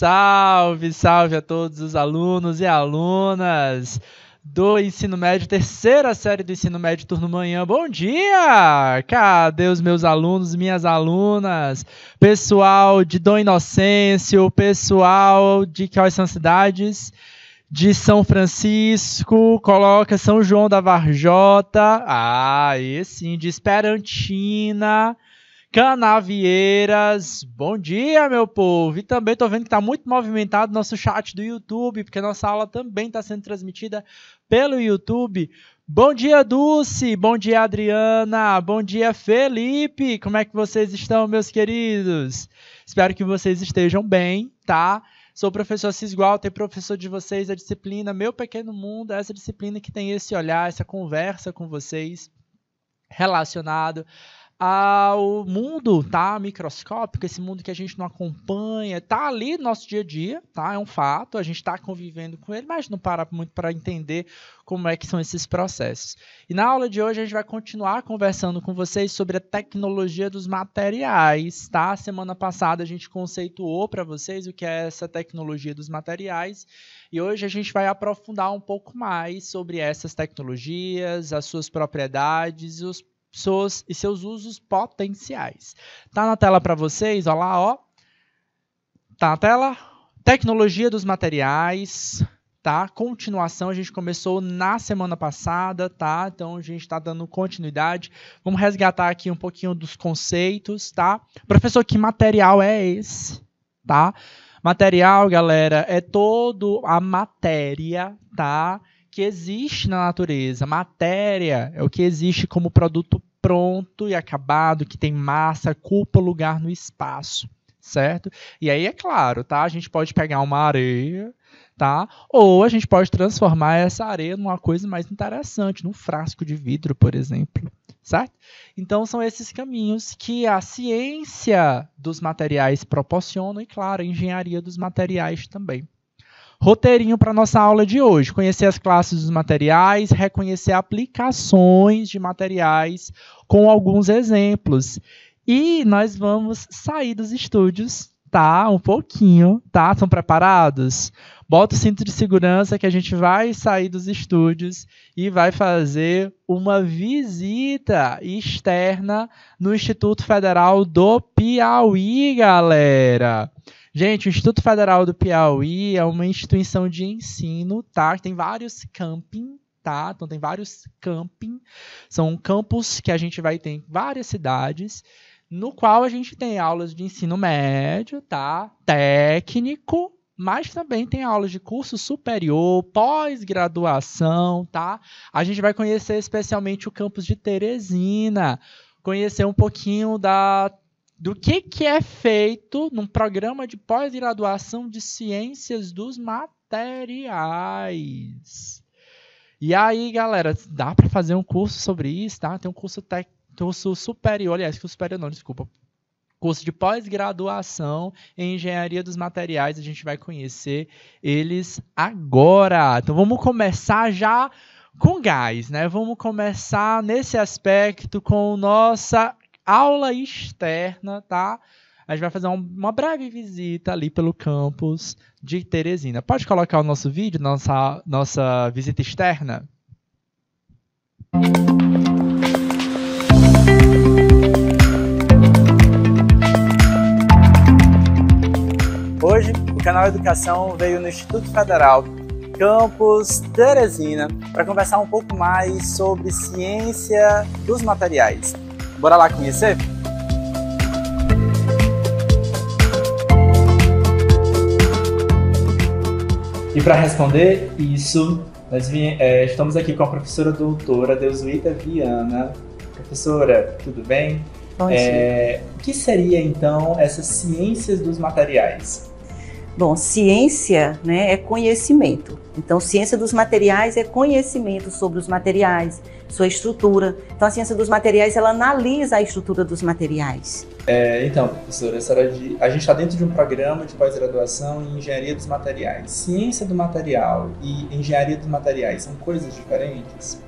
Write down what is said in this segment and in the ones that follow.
Salve, salve a todos os alunos e alunas do ensino médio, terceira série do ensino médio, turno manhã. Bom dia! Cadê os meus alunos, minhas alunas? Pessoal de Dom Inocêncio, pessoal de quais são as cidades? De São Francisco, coloca São João da Varjota, aí sim, de Esperantina, Canavieiras, bom dia, meu povo! E também estou vendo que está muito movimentado o nosso chat do YouTube, porque nossa aula também está sendo transmitida pelo YouTube. Bom dia, Dulce! Bom dia, Adriana! Bom dia, Felipe! Como é que vocês estão, meus queridos? Espero que vocês estejam bem, tá? Sou o professor Cisgualter, professor de vocês, a disciplina Meu Pequeno Mundo, essa disciplina que tem esse olhar, essa conversa com vocês relacionado ao mundo, tá, microscópico, esse mundo que a gente não acompanha, tá ali no nosso dia a dia, tá, é um fato, a gente está convivendo com ele, mas não para muito para entender como é que são esses processos. E na aula de hoje a gente vai continuar conversando com vocês sobre a tecnologia dos materiais, tá? Semana passada a gente conceituou para vocês o que é essa tecnologia dos materiais e hoje a gente vai aprofundar um pouco mais sobre essas tecnologias, as suas propriedades e seus usos potenciais. Tá na tela para vocês, olha lá, ó. Tá na tela? Tecnologia dos materiais, tá? Continuação, a gente começou na semana passada, tá? Então a gente está dando continuidade. Vamos resgatar aqui um pouquinho dos conceitos, tá? Professor, que material é esse? Tá? Material, galera, é toda a matéria, tá? Que existe na natureza. Matéria é o que existe como produto pronto e acabado, que tem massa, ocupa lugar no espaço, certo? E aí, é claro, tá? A gente pode pegar uma areia, tá? Ou a gente pode transformar essa areia numa coisa mais interessante, num frasco de vidro, por exemplo, certo? Então, são esses caminhos que a ciência dos materiais proporciona e, claro, a engenharia dos materiais também. Roteirinho para a nossa aula de hoje, conhecer as classes dos materiais, reconhecer aplicações de materiais com alguns exemplos. E nós vamos sair dos estúdios, tá? Um pouquinho, tá? Estão preparados? Bota o cinto de segurança que a gente vai sair dos estúdios e vai fazer uma visita externa no Instituto Federal do Piauí, galera! Gente, o Instituto Federal do Piauí é uma instituição de ensino, tá? Tem vários camping, tá? Então tem vários camping, são campus que a gente vai ter em várias cidades, no qual a gente tem aulas de ensino médio, tá? Técnico, mas também tem aulas de curso superior, pós-graduação, tá? A gente vai conhecer especialmente o campus de Teresina, conhecer um pouquinho do que é feito num programa de pós-graduação de ciências dos materiais. E aí, galera, dá para fazer um curso sobre isso, tá? Tem um curso superior, aliás, curso superior não, desculpa. Curso de pós-graduação em engenharia dos materiais, a gente vai conhecer eles agora. Então, vamos começar já com gás, né? Vamos começar nesse aspecto com nossa aula externa, tá? A gente vai fazer uma breve visita ali pelo campus de Teresina. Pode colocar o nosso vídeo, nossa visita externa? Hoje, o canal Educação veio no Instituto Federal, campus Teresina, para conversar um pouco mais sobre ciência dos materiais. Bora lá conhecer? E para responder isso, nós estamos aqui com a professora doutora Deusuíta Viana. Professora, tudo bem? Bom dia. O que seria então essas ciências dos materiais? Bom, ciência, né, é conhecimento. Então, ciência dos materiais é conhecimento sobre os materiais, sua estrutura. Então, a ciência dos materiais, ela analisa a estrutura dos materiais. Então, professora, a gente está dentro de um programa de pós-graduação em engenharia dos materiais. Ciência do material e engenharia dos materiais são coisas diferentes?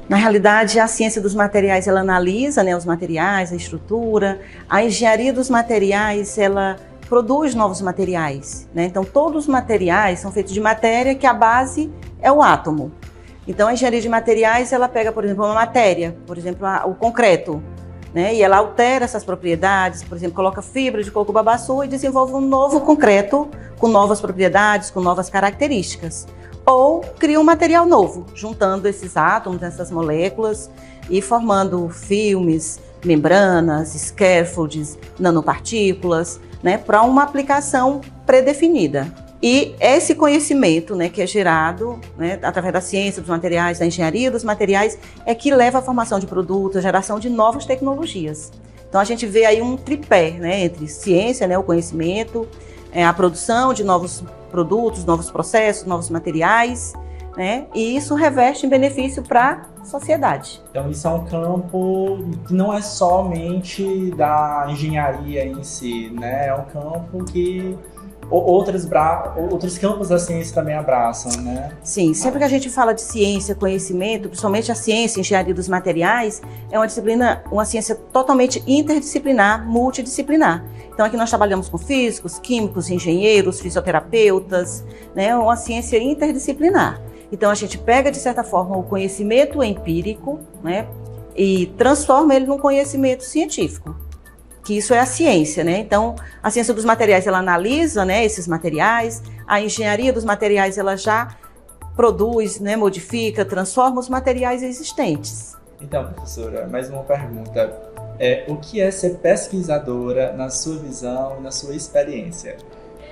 Na realidade, a ciência dos materiais, ela analisa, né, os materiais, a estrutura. A engenharia dos materiais, ela produz novos materiais, né? Então, todos os materiais são feitos de matéria que a base é o átomo. Então, a engenharia de materiais, ela pega, por exemplo, uma matéria, por exemplo, o concreto, né? E ela altera essas propriedades, por exemplo, coloca fibra de coco-babaçu e desenvolve um novo concreto com novas propriedades, com novas características. Ou cria um material novo, juntando esses átomos, essas moléculas e formando filmes, membranas, scaffolds, nanopartículas, né, para uma aplicação predefinida. E esse conhecimento, né, que é gerado, né, através da ciência dos materiais, da engenharia dos materiais, é que leva à formação de produtos, à geração de novas tecnologias. Então a gente vê aí um tripé, né, entre ciência, né, o conhecimento, a produção de novos produtos, novos processos, novos materiais, né, e isso reveste em benefício para a sociedade. Então isso é um campo que não é somente da engenharia em si, né? É um campo que outros campos da ciência também abraçam, né? Sim, sempre que a gente fala de ciência, conhecimento, principalmente a ciência, engenharia dos materiais, é uma disciplina, uma ciência totalmente interdisciplinar, multidisciplinar. Então aqui nós trabalhamos com físicos, químicos, engenheiros, fisioterapeutas, né? Uma ciência interdisciplinar. Então a gente pega, de certa forma, o conhecimento empírico, né? E transforma ele num conhecimento científico, que isso é a ciência, né? Então, a ciência dos materiais, ela analisa, né, esses materiais, a engenharia dos materiais, ela já produz, né, modifica, transforma os materiais existentes. Então, professora, mais uma pergunta. O que é ser pesquisadora na sua visão, na sua experiência?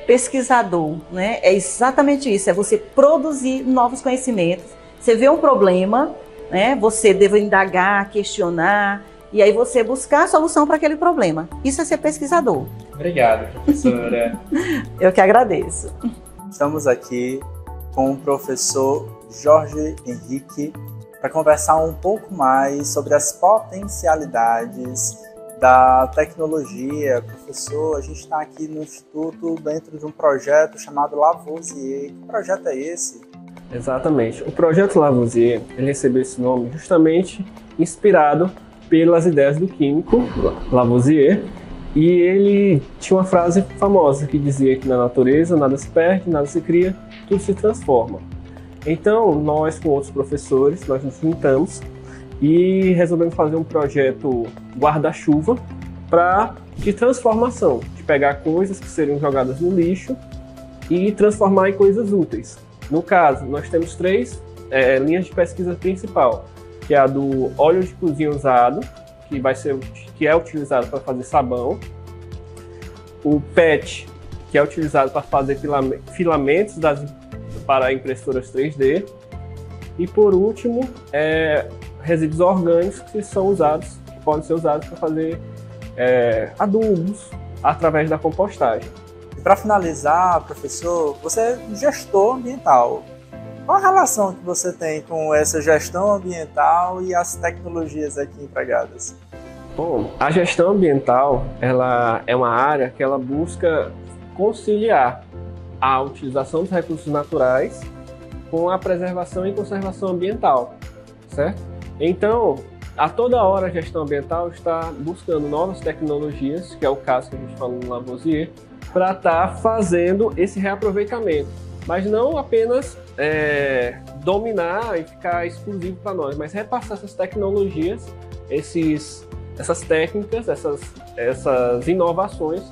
Pesquisador, né, é exatamente isso, é você produzir novos conhecimentos. Você vê um problema, né, você deve indagar, questionar, e aí você buscar a solução para aquele problema. Isso é ser pesquisador. Obrigado, professora. Eu que agradeço. Estamos aqui com o professor Jorge Henrique para conversar um pouco mais sobre as potencialidades da tecnologia. Professor, a gente está aqui no Instituto dentro de um projeto chamado Lavoisier. Que projeto é esse? Exatamente. O projeto Lavoisier, ele recebeu esse nome justamente inspirado pelas ideias do químico Lavoisier, e ele tinha uma frase famosa que dizia que na natureza nada se perde, nada se cria, tudo se transforma. Então, nós com outros professores, nós nos juntamos e resolvemos fazer um projeto guarda-chuva de transformação, de pegar coisas que seriam jogadas no lixo e transformar em coisas úteis. No caso, nós temos 3 linhas de pesquisa principal, que é a do óleo de cozinha usado, que é utilizado para fazer sabão, o PET, que é utilizado para fazer filamentos para impressoras 3D, e por último, resíduos orgânicos que podem ser usados para fazer adubos através da compostagem. Para finalizar, professor, você é gestor ambiental. Qual a relação que você tem com essa gestão ambiental e as tecnologias aqui empregadas? Bom, a gestão ambiental, ela é uma área que ela busca conciliar a utilização dos recursos naturais com a preservação e conservação ambiental, certo? Então, a toda hora a gestão ambiental está buscando novas tecnologias, que é o caso que a gente falou no Lavoisier, para estar fazendo esse reaproveitamento. Mas não apenas dominar e ficar exclusivo para nós, mas repassar essas tecnologias, essas técnicas, essas inovações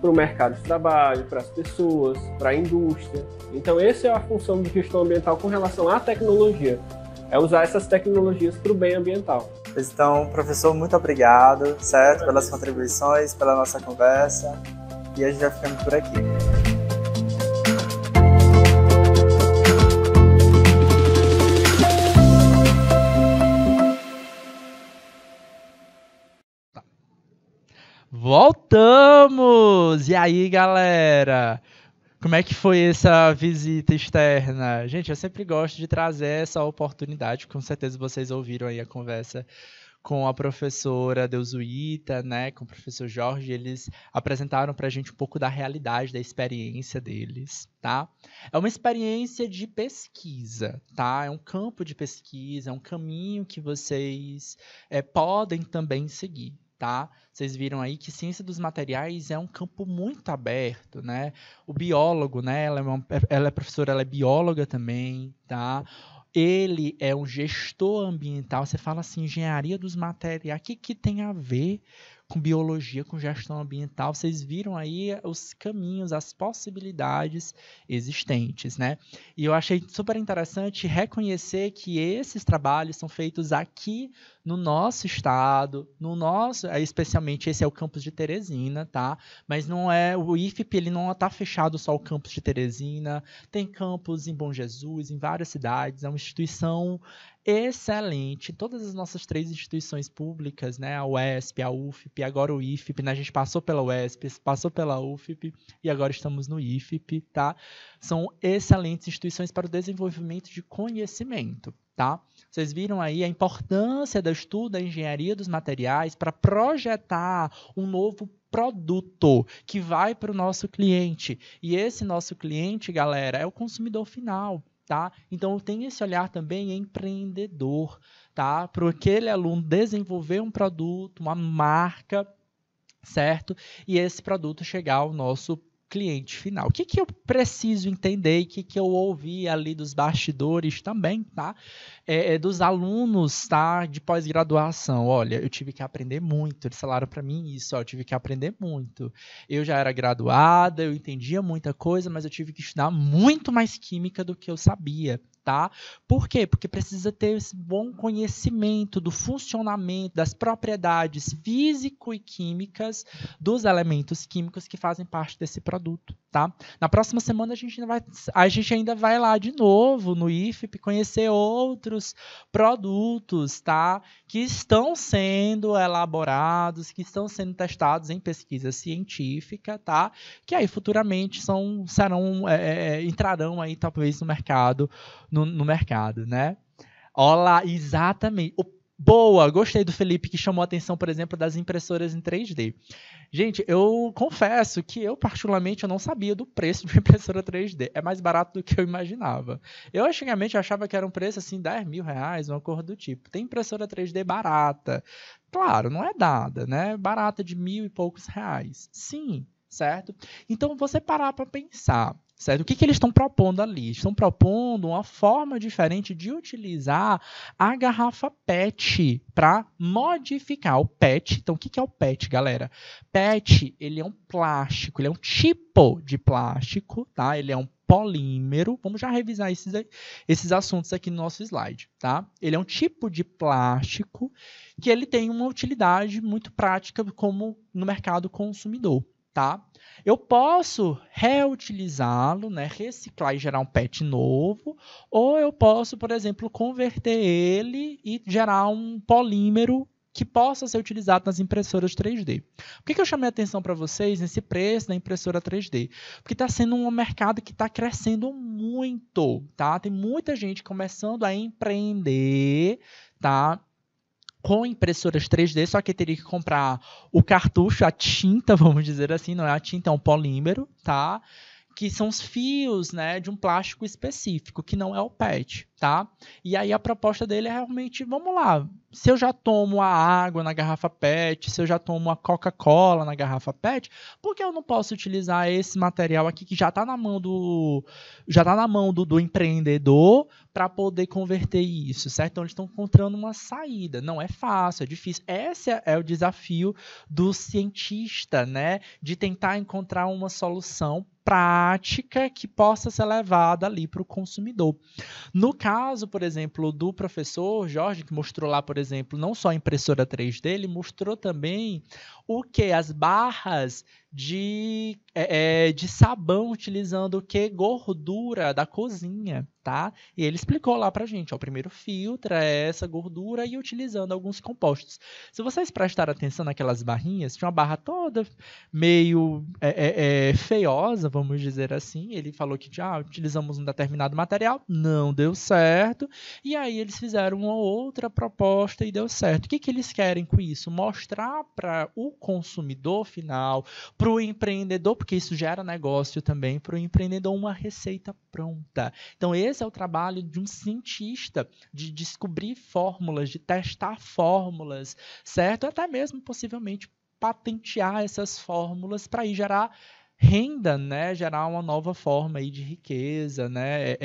para o mercado de trabalho, para as pessoas, para a indústria. Então essa é a função de gestão ambiental com relação à tecnologia, é usar essas tecnologias para o bem ambiental. Então, professor, muito obrigado, certo, pelas contribuições, pela nossa conversa, e a gente vai ficando por aqui. Voltamos! E aí, galera? Como é que foi essa visita externa? Gente, eu sempre gosto de trazer essa oportunidade. Com certeza vocês ouviram aí a conversa com a professora Deusuíta, né, com o professor Jorge. Eles apresentaram pra gente um pouco da realidade, da experiência deles, tá? É uma experiência de pesquisa, tá? É um campo de pesquisa, é um caminho que vocês podem também seguir. tá? Vocês viram aí que ciência dos materiais é um campo muito aberto, né? O biólogo, né? Ela é professora, ela é bióloga também, tá? Ele é um gestor ambiental. Você fala assim, engenharia dos materiais, o que tem a ver com biologia, com gestão ambiental? Vocês viram aí os caminhos, as possibilidades existentes, né? E eu achei super interessante reconhecer que esses trabalhos são feitos aqui no nosso estado, especialmente esse é o campus de Teresina, tá? Mas não é, o IFP, ele não está fechado só ao campus de Teresina, tem campus em Bom Jesus, em várias cidades, é uma instituição excelente. Todas as nossas 3 instituições públicas, né, a UESP, a UFP, agora o IFP, né, a gente passou pela UESP, passou pela UFP e agora estamos no IFP, tá? São excelentes instituições para o desenvolvimento de conhecimento, tá? Vocês viram aí a importância do estudo da engenharia dos materiais para projetar um novo produto que vai para o nosso cliente. E esse nosso cliente, galera, é o consumidor final. Tá? Então, tem esse olhar também empreendedor, tá? Para aquele aluno desenvolver um produto, uma marca, certo? E esse produto chegar ao nosso cliente final. O que eu preciso entender e o que eu ouvi ali dos bastidores também, tá? Dos alunos, tá? De pós-graduação. Olha, eu tive que aprender muito. Eles falaram para mim isso, ó, eu tive que aprender muito. Eu já era graduada, eu entendia muita coisa, mas eu tive que estudar muito mais química do que eu sabia, tá? Por quê? Porque precisa ter esse bom conhecimento do funcionamento, das propriedades físico e químicas dos elementos químicos que fazem parte desse produto, tá? Na próxima semana a gente ainda vai lá de novo no IFP conhecer outros produtos, tá? Que estão sendo elaborados, que estão sendo testados em pesquisa científica, tá? Que aí futuramente entrarão aí talvez no mercado, né? Olha, exatamente. Boa, gostei do Felipe que chamou a atenção, por exemplo, das impressoras em 3D. Gente, eu confesso que eu particularmente eu não sabia do preço de uma impressora 3D. É mais barato do que eu imaginava. Eu antigamente achava que era um preço assim, R$10.000, uma coisa do tipo. Tem impressora 3D barata. Claro, não é nada, né? Barata de R$1.000 e poucos. Sim, certo? Então, você parar para pensar, certo? O que eles estão propondo ali? Estão propondo uma forma diferente de utilizar a garrafa PET para modificar o PET. Então, o que é o PET, galera? PET, ele é um plástico, ele é um tipo de plástico, tá? Ele é um polímero. Vamos já revisar esses assuntos aqui no nosso slide, tá? Ele é um tipo de plástico que ele tem uma utilidade muito prática como no mercado consumidor, tá? Eu posso reutilizá-lo, né, reciclar e gerar um PET novo, ou eu posso, por exemplo, converter ele e gerar um polímero que possa ser utilizado nas impressoras 3D. Por que eu chamei a atenção para vocês nesse preço da impressora 3D? Porque está sendo um mercado que está crescendo muito, tá? Tem muita gente começando a empreender, tá? Com impressoras 3D, só que teria que comprar o cartucho, a tinta, vamos dizer assim, não é a tinta, é um polímero, tá? Que são os fios, né, de um plástico específico, que não é o PET, tá? E aí a proposta dele é realmente, vamos lá, se eu já tomo a água na garrafa PET, se eu já tomo a Coca-Cola na garrafa PET, por que eu não posso utilizar esse material aqui que já está na mão do empreendedor para poder converter isso, certo? Então eles estão encontrando uma saída. Não é fácil, é difícil. Esse é o desafio do cientista, né? De tentar encontrar uma solução prática que possa ser levada ali para o consumidor. No caso, por exemplo, do professor Jorge, que mostrou lá, por exemplo, não só a impressora 3D, ele mostrou também o que? As barras de sabão utilizando o que? Gordura da cozinha, tá? E ele explicou lá pra gente, ó, o primeiro filtra essa gordura e utilizando alguns compostos. Se vocês prestarem atenção naquelas barrinhas, tinha uma barra toda meio feiosa, vamos dizer assim. Ele falou que já utilizamos um determinado material, não deu certo, e aí eles fizeram uma outra proposta e deu certo. O que eles querem com isso? Mostrar para o consumidor final, para o empreendedor, porque isso gera negócio também, para o empreendedor uma receita pronta. Então, esse é o trabalho de um cientista, de descobrir fórmulas, de testar fórmulas, certo? Até mesmo, possivelmente, patentear essas fórmulas para ir gerar renda, né? Gerar uma nova forma aí de riqueza, né?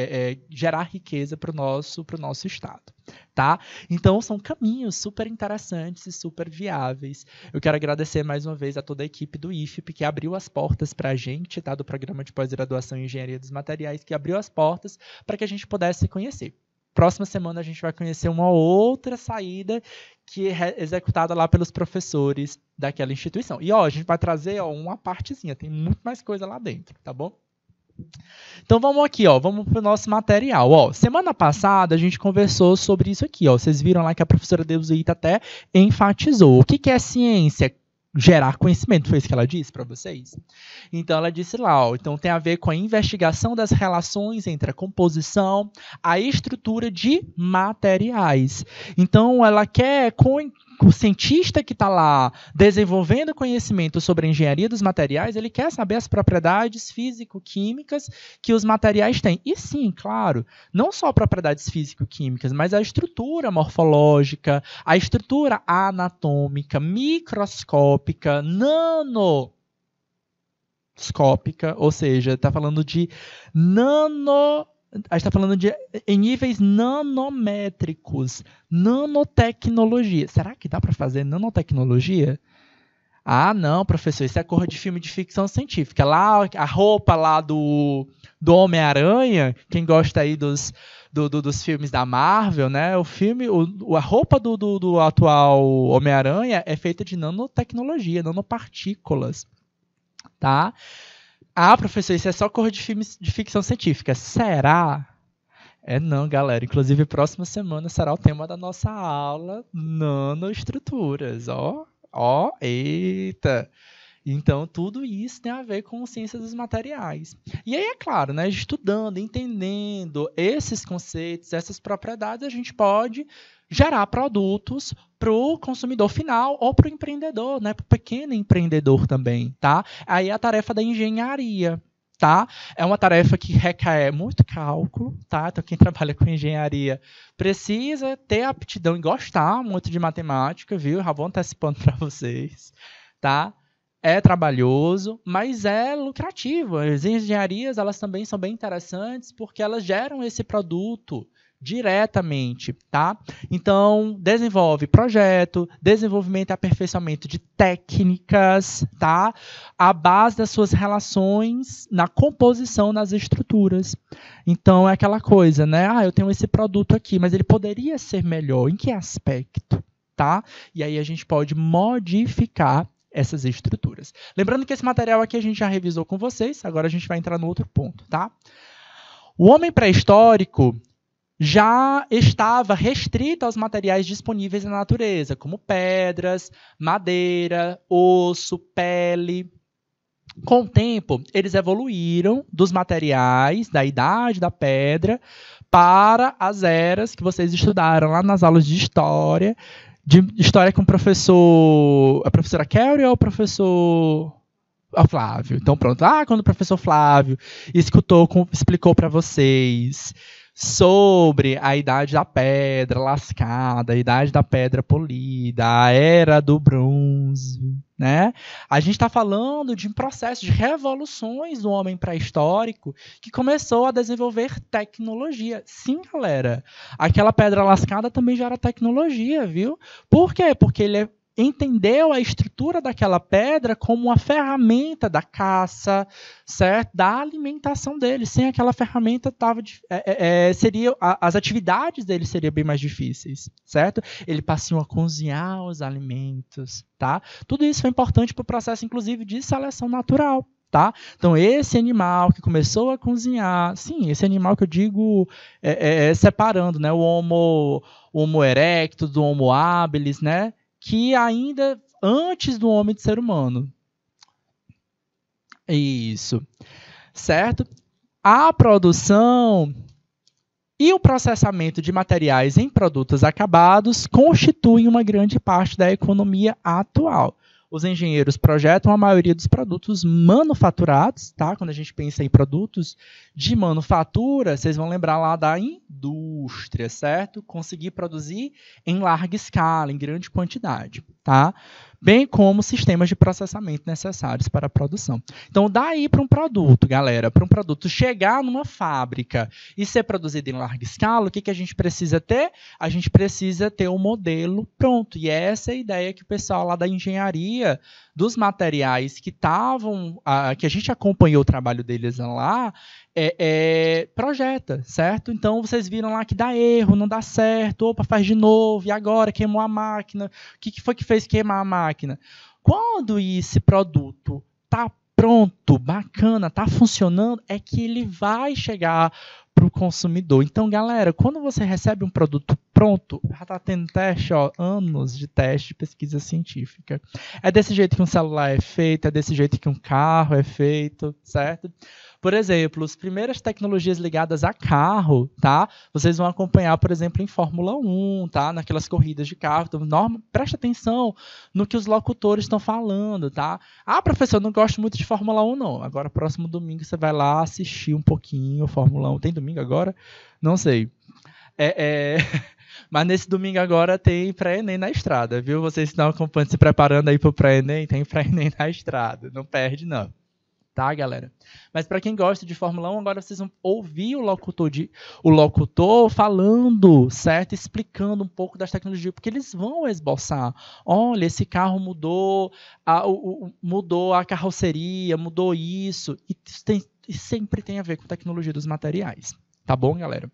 Gerar riqueza para o nosso estado, tá? Então, são caminhos super interessantes e super viáveis. Eu quero agradecer mais uma vez a toda a equipe do IFP que abriu as portas para a gente, tá? Do Programa de Pós-Graduação em Engenharia dos Materiais, que abriu as portas para que a gente pudesse conhecer. Próxima semana a gente vai conhecer uma outra saída que é executada lá pelos professores daquela instituição. E a gente vai trazer uma partezinha, tem muito mais coisa lá dentro, tá bom? Então vamos aqui, vamos para o nosso material. Semana passada a gente conversou sobre isso aqui. Vocês viram lá que a professora Deuseita até enfatizou. O que é ciência? Gerar conhecimento, foi isso que ela disse para vocês? Então, ela disse lá, então tem a ver com a investigação das relações entre a composição, a estrutura de materiais. Então, ela quer, com o cientista que está lá desenvolvendo conhecimento sobre a engenharia dos materiais, ele quer saber as propriedades físico-químicas que os materiais têm. E sim, claro, não só propriedades físico-químicas, mas a estrutura morfológica, a estrutura anatômica, microscópica, nanoscópica, ou seja, está falando de a gente está falando em níveis nanométricos, nanotecnologia. Será que dá para fazer nanotecnologia? Ah, não, professor, isso é cor de filme de ficção científica. Lá, a roupa lá do Homem-Aranha, quem gosta aí dos filmes da Marvel, né? A roupa do atual Homem-Aranha é feita de nanotecnologia, nanopartículas, tá? Ah, professor, isso é só cor de filmes de ficção científica. Será? Não, galera. Inclusive, próxima semana será o tema da nossa aula, nanoestruturas. Eita! Então, tudo isso tem a ver com ciência dos materiais. E aí, é claro, né, estudando, entendendo esses conceitos, essas propriedades, a gente pode gerar produtos para o consumidor final ou para o empreendedor, né, para o pequeno empreendedor também, tá? Aí é a tarefa da engenharia, tá? É uma tarefa que requer muito cálculo, tá? Então, quem trabalha com engenharia precisa ter aptidão e gostar muito de matemática, viu? Já vou antecipando para vocês, tá? É trabalhoso, mas é lucrativo. As engenharias, elas também são bem interessantes porque elas geram esse produto diretamente, tá? Então, desenvolve projeto, desenvolvimento e aperfeiçoamento de técnicas, tá? A base das suas relações na composição das estruturas. Então, é aquela coisa, né? Eu tenho esse produto aqui, mas ele poderia ser melhor. Em que aspecto, tá? E aí a gente pode modificar essas estruturas. Lembrando que esse material aqui a gente já revisou com vocês, agora a gente vai entrar no outro ponto, tá? O homem pré-histórico já estava restrito aos materiais disponíveis na natureza, como pedras, madeira, osso, pele. Com o tempo, eles evoluíram dos materiais da Idade da Pedra para as eras que vocês estudaram lá nas aulas de história com a professora Kelly ou o professor Flávio. Então, pronto. Quando o professor Flávio explicou para vocês sobre a Idade da Pedra lascada, a Idade da Pedra polida, a Era do Bronze, né? A gente está falando de um processo de revoluções do homem pré-histórico que começou a desenvolver tecnologia. Sim, galera, aquela pedra lascada também já era tecnologia, viu? Por quê? Porque ele entendeu a estrutura daquela pedra como uma ferramenta da caça, certo? Da alimentação dele. Sem aquela ferramenta, as atividades dele seriam bem mais difíceis, certo? Ele passou a cozinhar os alimentos, tá? Tudo isso foi importante para o processo, inclusive, de seleção natural, tá? Então, esse animal que começou a cozinhar, sim, esse animal que eu digo separando, né? O Homo erectus, do Homo habilis, né? Que ainda antes do homem de ser humano. Isso. Certo? A produção e o processamento de materiais em produtos acabados constituem uma grande parte da economia atual. os engenheiros projetam a maioria dos produtos manufaturados, tá? Quando a gente pensa em produtos de manufatura, vocês vão lembrar lá da indústria, certo? Conseguir produzir em larga escala, em grande quantidade, tá? Bem como sistemas de processamento necessários para a produção. Então, daí para um produto, galera, para um produto chegar numa fábrica e ser produzido em larga escala, o que a gente precisa ter? A gente precisa ter um modelo pronto. E essa é a ideia que o pessoal lá da engenharia dos materiais que estavam, que a gente acompanhou o trabalho deles lá, projeta, certo? Então, vocês viram lá que dá erro, não dá certo, opa, faz de novo, e agora queimou a máquina. O que foi que fez queimar a máquina? Quando esse produto está pronto, bacana, está funcionando, é que ele vai chegar para o consumidor. Então, galera, quando você recebe um produto pronto, já está tendo teste, ó, anos de teste de pesquisa científica. É desse jeito que um celular é feito, é desse jeito que um carro é feito, certo? Por exemplo, as primeiras tecnologias ligadas a carro, tá? Vocês vão acompanhar, por exemplo, em Fórmula 1, tá? Naquelas corridas de carro. Então, preste atenção no que os locutores estão falando, tá? Ah, professor, eu não gosto muito de Fórmula 1, não. Agora, próximo domingo, você vai lá assistir um pouquinho Fórmula 1. Tem domingo agora? Não sei. Mas nesse domingo agora tem pré-ENEM na estrada, viu? Vocês estão acompanhando, se preparando aí para o pré-ENEM, tem pré-ENEM na estrada. Não perde, não. Tá, galera? Mas para quem gosta de Fórmula 1, agora vocês vão ouvir o locutor falando, certo? Explicando um pouco das tecnologias, porque eles vão esboçar. Olha, esse carro mudou a carroceria, mudou isso. E sempre tem a ver com tecnologia dos materiais. Tá bom, galera?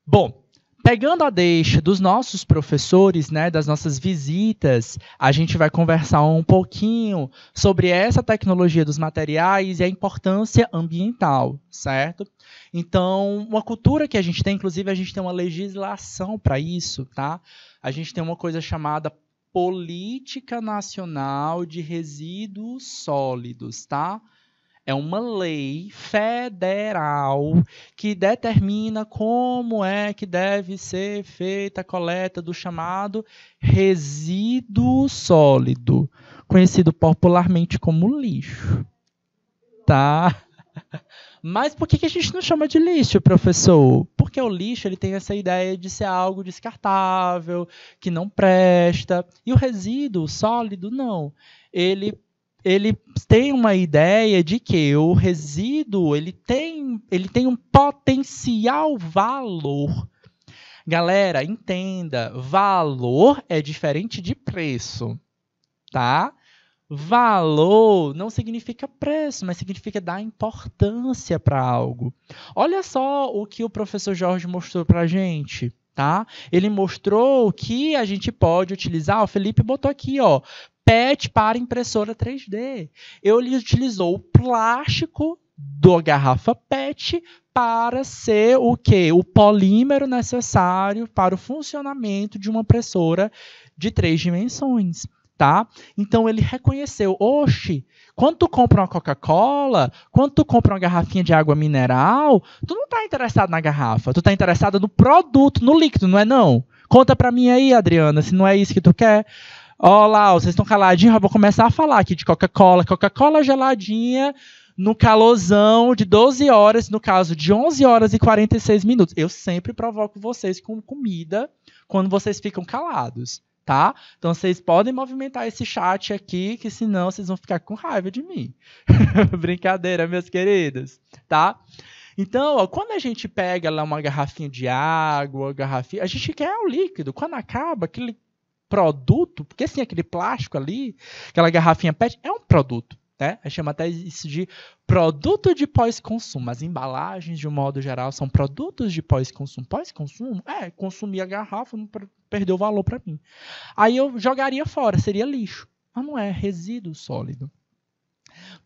Bom, pegando a deixa dos nossos professores, né, das nossas visitas, a gente vai conversar um pouquinho sobre essa tecnologia dos materiais e a importância ambiental, certo? Então, uma cultura que a gente tem, inclusive a gente tem uma legislação para isso, tá? A gente tem uma coisa chamada Política Nacional de Resíduos Sólidos, tá? É uma lei federal que determina como é que deve ser feita a coleta do chamado resíduo sólido, conhecido popularmente como lixo. Tá? Mas por que a gente não chama de lixo, professor? Porque o lixo ele tem essa ideia de ser algo descartável, que não presta. E o resíduo sólido, não. Ele tem uma ideia de que o resíduo ele tem um potencial valor. Galera, entenda, valor é diferente de preço, tá? Valor não significa preço, mas significa dar importância para algo. Olha só o que o professor Jorge mostrou para a gente. Tá? Ele mostrou que a gente pode utilizar, o Felipe botou aqui, ó, PET para impressora 3D. Ele utilizou o plástico da garrafa PET para ser o quê? O polímero necessário para o funcionamento de uma impressora de 3 dimensões. Tá? Então ele reconheceu, oxe, quando tu compra uma Coca-Cola, quando tu compra uma garrafinha de água mineral, tu não está interessado na garrafa, tu está interessado no produto, no líquido, não é não? Conta para mim aí, Adriana, se não é isso que tu quer. Ó lá, vocês estão caladinhos, eu vou começar a falar aqui de Coca-Cola, Coca-Cola geladinha, no calorzão de 12 horas, no caso de 11 horas e 46 minutos. Eu sempre provoco vocês com comida quando vocês ficam calados. Tá? Então, vocês podem movimentar esse chat aqui, que senão vocês vão ficar com raiva de mim. Brincadeira, meus queridos. Tá? Então, ó, quando a gente pega lá uma garrafinha de água, a gente quer o líquido. Quando acaba aquele produto, porque assim, aquele plástico ali, aquela garrafinha PET, é um produto. Né? A gente chama até isso de produto de pós-consumo. As embalagens, de um modo geral, são produtos de pós-consumo. Pós-consumo? Consumir a garrafa, não perdeu o valor para mim. Aí eu jogaria fora, seria lixo. Mas não é, resíduo sólido.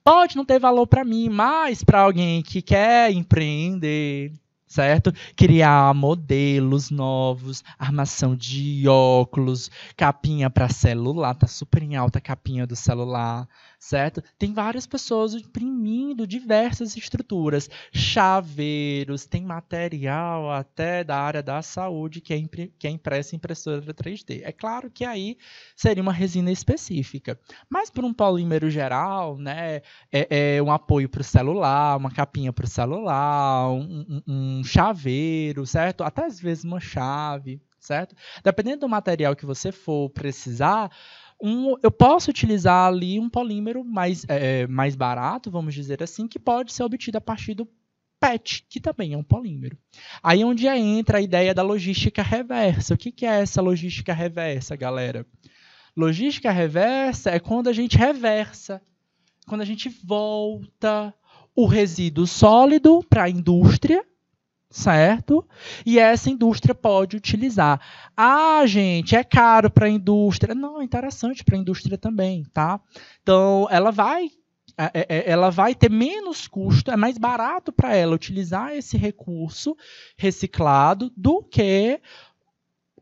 Pode não ter valor para mim, mas para alguém que quer empreender, certo? Criar modelos novos, armação de óculos, capinha para celular, tá super em alta a capinha do celular, certo? Tem várias pessoas imprimindo diversas estruturas, chaveiros, tem material até da área da saúde que é impressa em impressora 3D. É claro que aí seria uma resina específica, mas por um polímero geral, né, um apoio para o celular, uma capinha para o celular, um chaveiro, certo? Até às vezes uma chave, certo? Dependendo do material que você for precisar, eu posso utilizar ali um polímero mais barato, vamos dizer assim, que pode ser obtido a partir do PET, que também é um polímero. Aí onde entra a ideia da logística reversa. O que é essa logística reversa, galera? Logística reversa é quando a gente reversa, quando a gente volta o resíduo sólido para a indústria, certo? E essa indústria pode utilizar. Ah, gente, é caro para a indústria. Não, é interessante para a indústria também, tá? Então, ela vai ter menos custo, é mais barato para ela utilizar esse recurso reciclado do que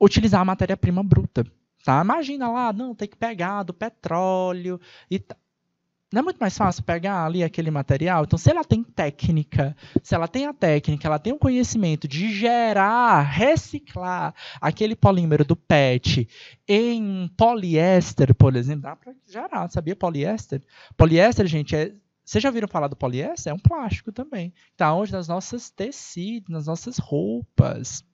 utilizar a matéria-prima bruta, tá? Imagina lá, não, tem que pegar do petróleo e tal. Não é muito mais fácil pegar ali aquele material? Então, se ela tem técnica, se ela tem a técnica, ela tem o conhecimento de reciclar aquele polímero do PET em poliéster, por exemplo, dá para gerar, sabia? Poliéster? Poliéster, gente, vocês já ouviram falar do poliéster? É um plástico também. Está onde? Nas nossas tecidos, nas nossas roupas.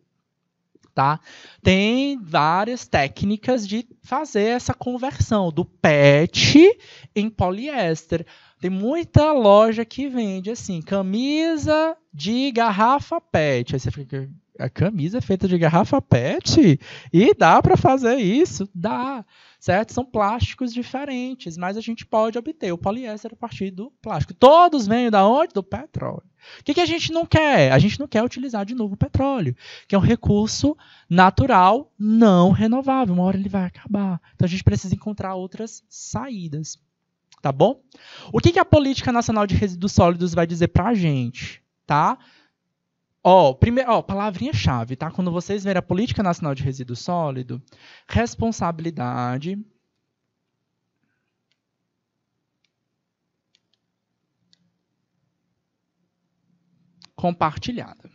Tá? Tem várias técnicas de fazer essa conversão do PET em poliéster. Tem muita loja que vende assim, camisa de garrafa PET. Aí você fica, a camisa é feita de garrafa PET? E dá para fazer isso? Dá, certo? São plásticos diferentes, mas a gente pode obter o poliéster a partir do plástico. Todos vêm da onde? Do petróleo. O que a gente não quer? A gente não quer utilizar de novo o petróleo, que é um recurso natural não renovável. Uma hora ele vai acabar. Então a gente precisa encontrar outras saídas. Tá bom? O que a Política Nacional de Resíduos Sólidos vai dizer para a gente? Tá? Primeiro, palavrinha-chave, tá? Quando vocês verem a Política Nacional de Resíduos Sólidos, responsabilidade, compartilhada.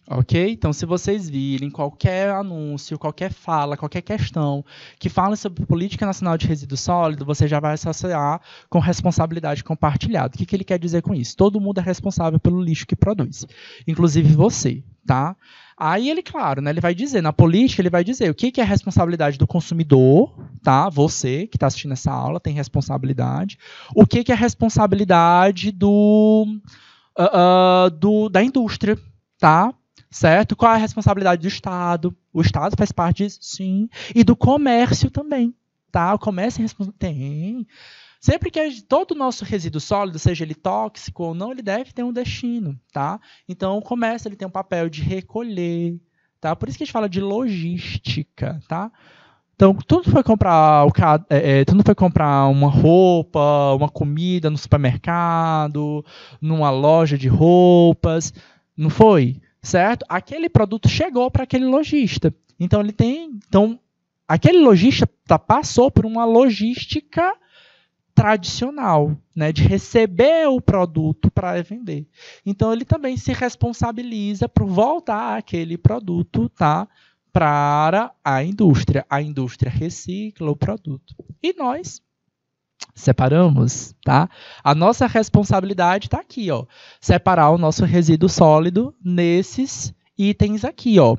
Ok? Então, se vocês virem qualquer anúncio, qualquer fala, qualquer questão que fale sobre Política Nacional de Resíduos Sólidos, você já vai associar com responsabilidade compartilhada. O que ele quer dizer com isso? Todo mundo é responsável pelo lixo que produz, inclusive você, tá? Aí ele, claro, né, ele vai dizer, na política, ele vai dizer o que é responsabilidade do consumidor, tá? Você que está assistindo essa aula tem responsabilidade. O que é responsabilidade da indústria, tá? Certo? Qual é a responsabilidade do Estado? O Estado faz parte disso? Sim. E do comércio também, tá? O comércio é responsável? Tem. Sempre que todo o nosso resíduo sólido, seja ele tóxico ou não, ele deve ter um destino, tá? Então, o comércio ele tem um papel de recolher, tá? Por isso que a gente fala de logística, tá? Então, tudo foi comprar uma roupa, uma comida no supermercado, numa loja de roupas, não foi? Certo? Aquele produto chegou para aquele lojista. Então, aquele lojista passou por uma logística tradicional, né, de receber o produto para vender. Então, ele também se responsabiliza por voltar aquele produto, tá, para a indústria. A indústria recicla o produto. E nós separamos, tá? A nossa responsabilidade está aqui, ó. Separar o nosso resíduo sólido nesses itens aqui, ó.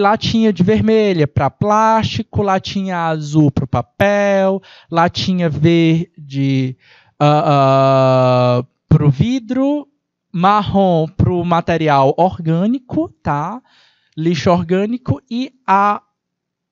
Latinha de vermelha para plástico, latinha azul para o papel, latinha verde para o vidro, marrom para o material orgânico, tá? Lixo orgânico, e a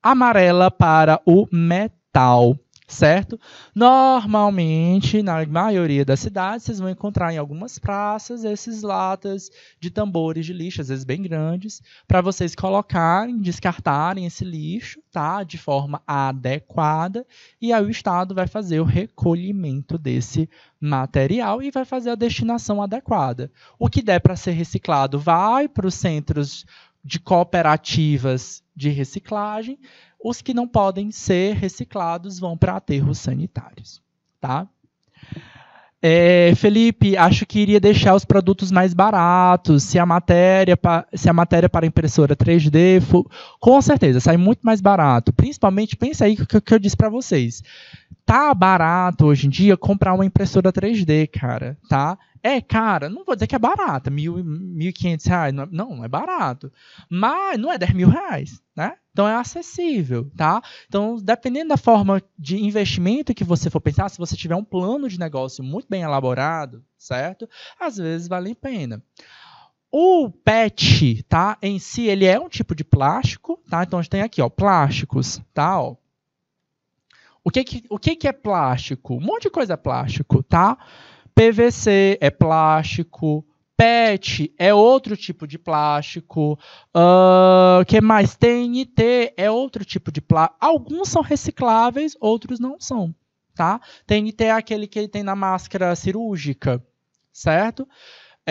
amarela para o metal. certo? Normalmente, na maioria das cidades, vocês vão encontrar em algumas praças esses latas de tambores de lixo, às vezes bem grandes, para vocês colocarem, descartarem esse lixo, tá? De forma adequada, e aí o Estado vai fazer o recolhimento desse material e vai fazer a destinação adequada. O que der para ser reciclado vai para os centros de cooperativas de reciclagem. Os que não podem ser reciclados vão para aterros sanitários, tá? Felipe, acho que iria deixar os produtos mais baratos, se a matéria para impressora 3D for, com certeza, sai muito mais barato. Principalmente, pensa aí que eu disse para vocês. Tá barato hoje em dia comprar uma impressora 3D, cara, tá? Cara, não vou dizer que é barata, R$1.500, não é barato. Mas não é R$10.000, né? Então é acessível, tá? Então, dependendo da forma de investimento que você for pensar, se você tiver um plano de negócio muito bem elaborado, certo? Às vezes vale a pena. O PET, tá? Em si, ele é um tipo de plástico, tá? Então a gente tem aqui, ó, plásticos, tá? Ó. O que é plástico? Um monte de coisa é plástico, tá? PVC é plástico, PET é outro tipo de plástico, que mais? TNT é outro tipo de plástico. Alguns são recicláveis, outros não são, tá? TNT é aquele que tem na máscara cirúrgica, certo?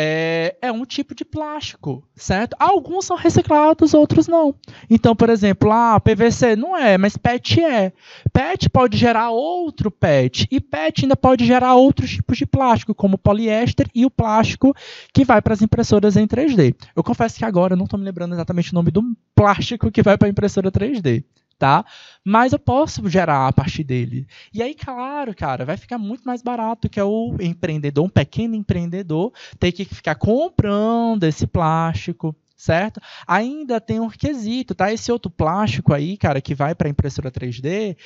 É um tipo de plástico, certo? Alguns são reciclados, outros não. Então, por exemplo, PVC não é, mas PET é. PET pode gerar outro PET, e PET ainda pode gerar outros tipos de plástico, como o poliéster e o plástico que vai para as impressoras em 3D. Eu confesso que agora eu não estou me lembrando exatamente o nome do plástico que vai para a impressora 3D. Tá? Mas eu posso gerar a partir dele. E aí, claro, cara, vai ficar muito mais barato que o empreendedor, um pequeno empreendedor, ter que ficar comprando esse plástico, certo? Ainda tem um requisito, tá? Esse outro plástico aí, cara, que vai para a impressora 3D,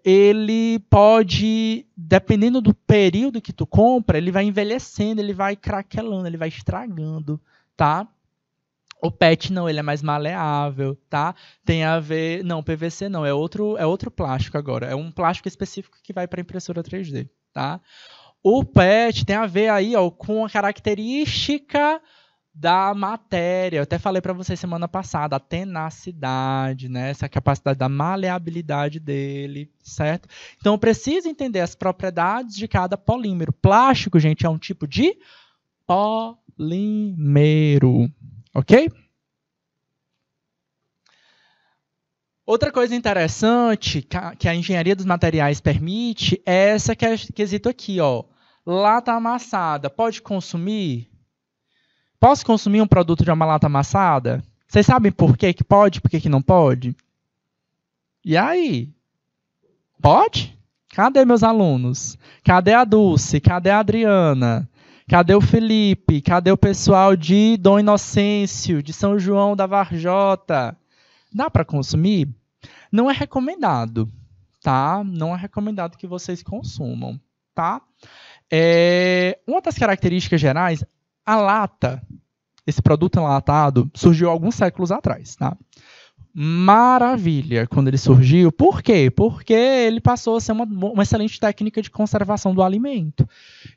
ele pode, dependendo do período que tu compra, ele vai envelhecendo, ele vai craquelando, ele vai estragando, tá? O PET não, ele é mais maleável, tá? Tem a ver... Não, PVC não, é outro plástico agora. É um plástico específico que vai para a impressora 3D, tá? O PET tem a ver aí, ó, com a característica da matéria. Eu até falei para vocês semana passada, a tenacidade, né? Essa capacidade da maleabilidade dele, certo? Então, eu preciso entender as propriedades de cada polímero. Plástico, gente, é um tipo de polímero. Ok? Outra coisa interessante que a engenharia dos materiais permite é essa quesito aqui, ó. Lata amassada. Pode consumir? Posso consumir um produto de uma lata amassada? Vocês sabem por que pode e por que não pode? E aí? Pode? Cadê meus alunos? Cadê a Dulce? Cadê a Adriana? Cadê o Felipe? Cadê o pessoal de Dom Inocêncio, de São João da Varjota? Dá para consumir? Não é recomendado, tá? Não é recomendado que vocês consumam, tá? Uma das características gerais, a lata, esse produto enlatado, surgiu alguns séculos atrás, tá? Maravilha quando ele surgiu. Por quê? Porque ele passou a ser uma excelente técnica de conservação do alimento.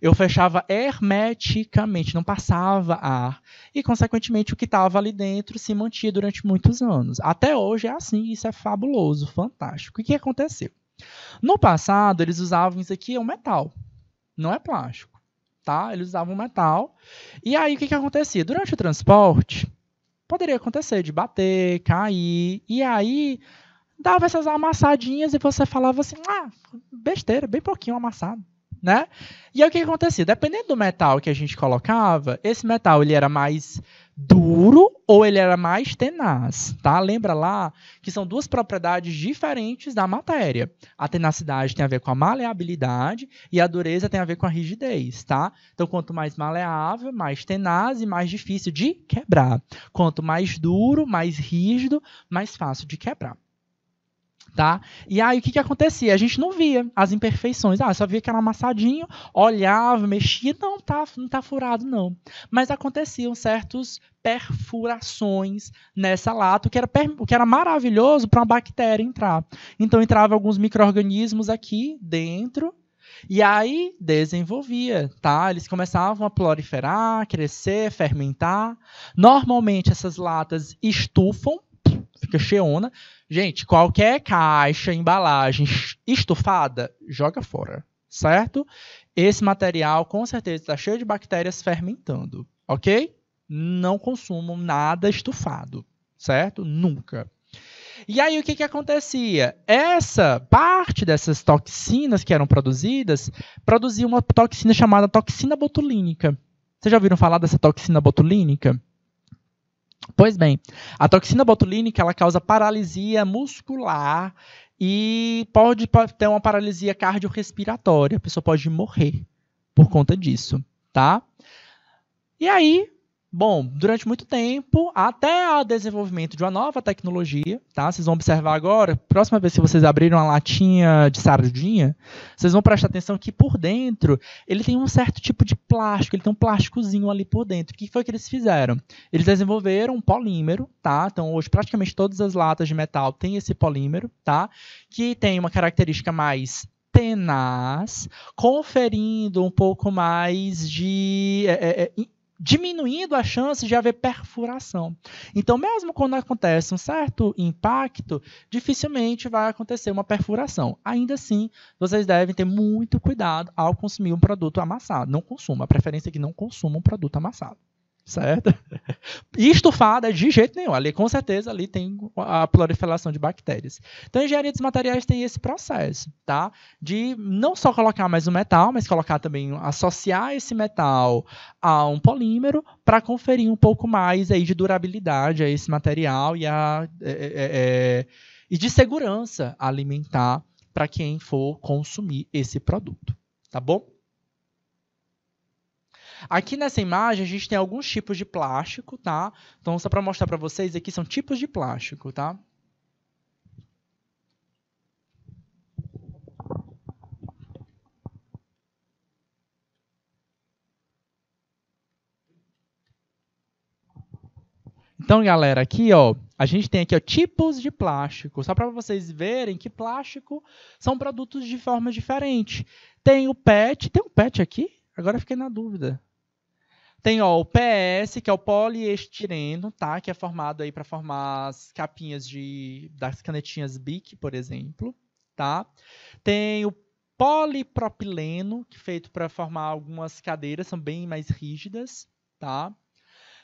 Eu fechava hermeticamente, não passava ar. E, consequentemente, o que estava ali dentro se mantinha durante muitos anos. Até hoje é assim, isso é fabuloso, fantástico. O que aconteceu? No passado, eles usavam isso aqui, é um metal, não é plástico. Tá? Eles usavam metal. E aí, o que acontecia? Durante o transporte, poderia acontecer de bater, cair, e aí dava essas amassadinhas e você falava assim, besteira, bem pouquinho amassado, né? E aí o que acontecia? Dependendo do metal que a gente colocava, esse metal ele era mais duro ou ele era mais tenaz, tá? Lembra lá que são duas propriedades diferentes da matéria. A tenacidade tem a ver com a maleabilidade e a dureza tem a ver com a rigidez, tá? Então, quanto mais maleável, mais tenaz e mais difícil de quebrar. Quanto mais duro, mais rígido, mais fácil de quebrar. Tá? E aí, o que acontecia? A gente não via as imperfeições. Só via que era amassadinho, olhava, mexia, não tá furado, não. Mas aconteciam certas perfurações nessa lata, o que era maravilhoso para uma bactéria entrar. Então, entravam alguns micro-organismos aqui dentro, e aí desenvolvia, tá? Eles começavam a proliferar, crescer, fermentar. Normalmente, essas latas estufam, fica cheiona. Gente, qualquer caixa, embalagem estufada, joga fora, certo? Esse material, com certeza, está cheio de bactérias fermentando, ok? Não consumam nada estufado, certo? Nunca. E aí, o que acontecia? Essa parte dessas toxinas que eram produzidas, produzia uma toxina chamada toxina botulínica. Vocês já ouviram falar dessa toxina botulínica? Pois bem, a toxina botulínica ela causa paralisia muscular e pode ter uma paralisia cardiorrespiratória. A pessoa pode morrer por conta disso, tá? E aí, bom, durante muito tempo, até o desenvolvimento de uma nova tecnologia, tá? Vocês vão observar agora, próxima vez que vocês abrirem uma latinha de sardinha, vocês vão prestar atenção que por dentro ele tem um certo tipo de plástico, ele tem um plásticozinho ali por dentro. O que foi que eles fizeram? Eles desenvolveram um polímero, tá? Então hoje praticamente todas as latas de metal têm esse polímero, tá? Que tem uma característica mais tenaz, conferindo um pouco mais de... diminuindo a chance de haver perfuração. Então, mesmo quando acontece um certo impacto, dificilmente vai acontecer uma perfuração. Ainda assim, vocês devem ter muito cuidado ao consumir um produto amassado. Não consuma. A preferência é que não consuma um produto amassado. Certo? E estufada de jeito nenhum. Ali, com certeza, ali tem a proliferação de bactérias. Então, a engenharia dos materiais tem esse processo, tá? De não só colocar mais o metal, mas colocar também, associar esse metal a um polímero para conferir um pouco mais aí de durabilidade a esse material e de segurança alimentar para quem for consumir esse produto. Tá bom? Aqui nessa imagem a gente tem alguns tipos de plástico, tá? Então, só para mostrar para vocês, aqui são tipos de plástico, tá? Então, galera, aqui, ó, a gente tem aqui, ó, tipos de plástico. Só para vocês verem que plástico são produtos de forma diferente. Tem o PET, tem um PET aqui? Agora eu fiquei na dúvida. Tem o PS, que é o poliestireno, tá? Que é formado aí para formar as capinhas das canetinhas Bic, por exemplo, tá? Tem o polipropileno, que é feito para formar algumas cadeiras, são bem mais rígidas, tá?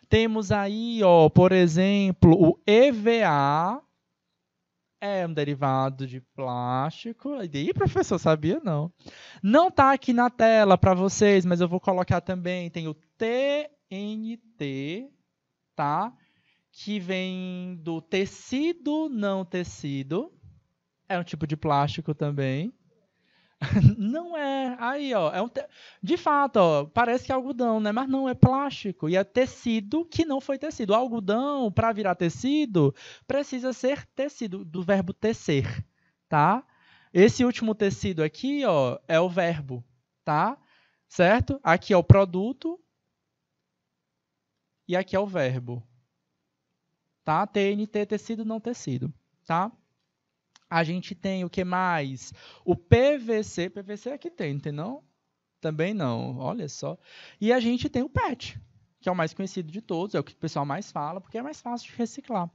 Temos aí, ó, por exemplo, o EVA, é um derivado de plástico. E aí, professor, sabia? Não. Não está aqui na tela para vocês, mas eu vou colocar também. Tem o TNT, tá? Que vem do tecido não tecido. É um tipo de plástico também. Não é. Aí, ó. De fato, ó, parece que é algodão, né? Mas não, é plástico. E é tecido que não foi tecido. O algodão, para virar tecido, precisa ser tecido, do verbo tecer, tá? Esse último tecido aqui, ó, é o verbo, tá? Certo? Aqui é o produto e aqui é o verbo. Tá? TNT, tecido, não tecido, tá? A gente tem o que mais? O PVC. PVC aqui tem não? Também não, olha só. E a gente tem o PET, que é o mais conhecido de todos, é o que o pessoal mais fala, porque é mais fácil de reciclar,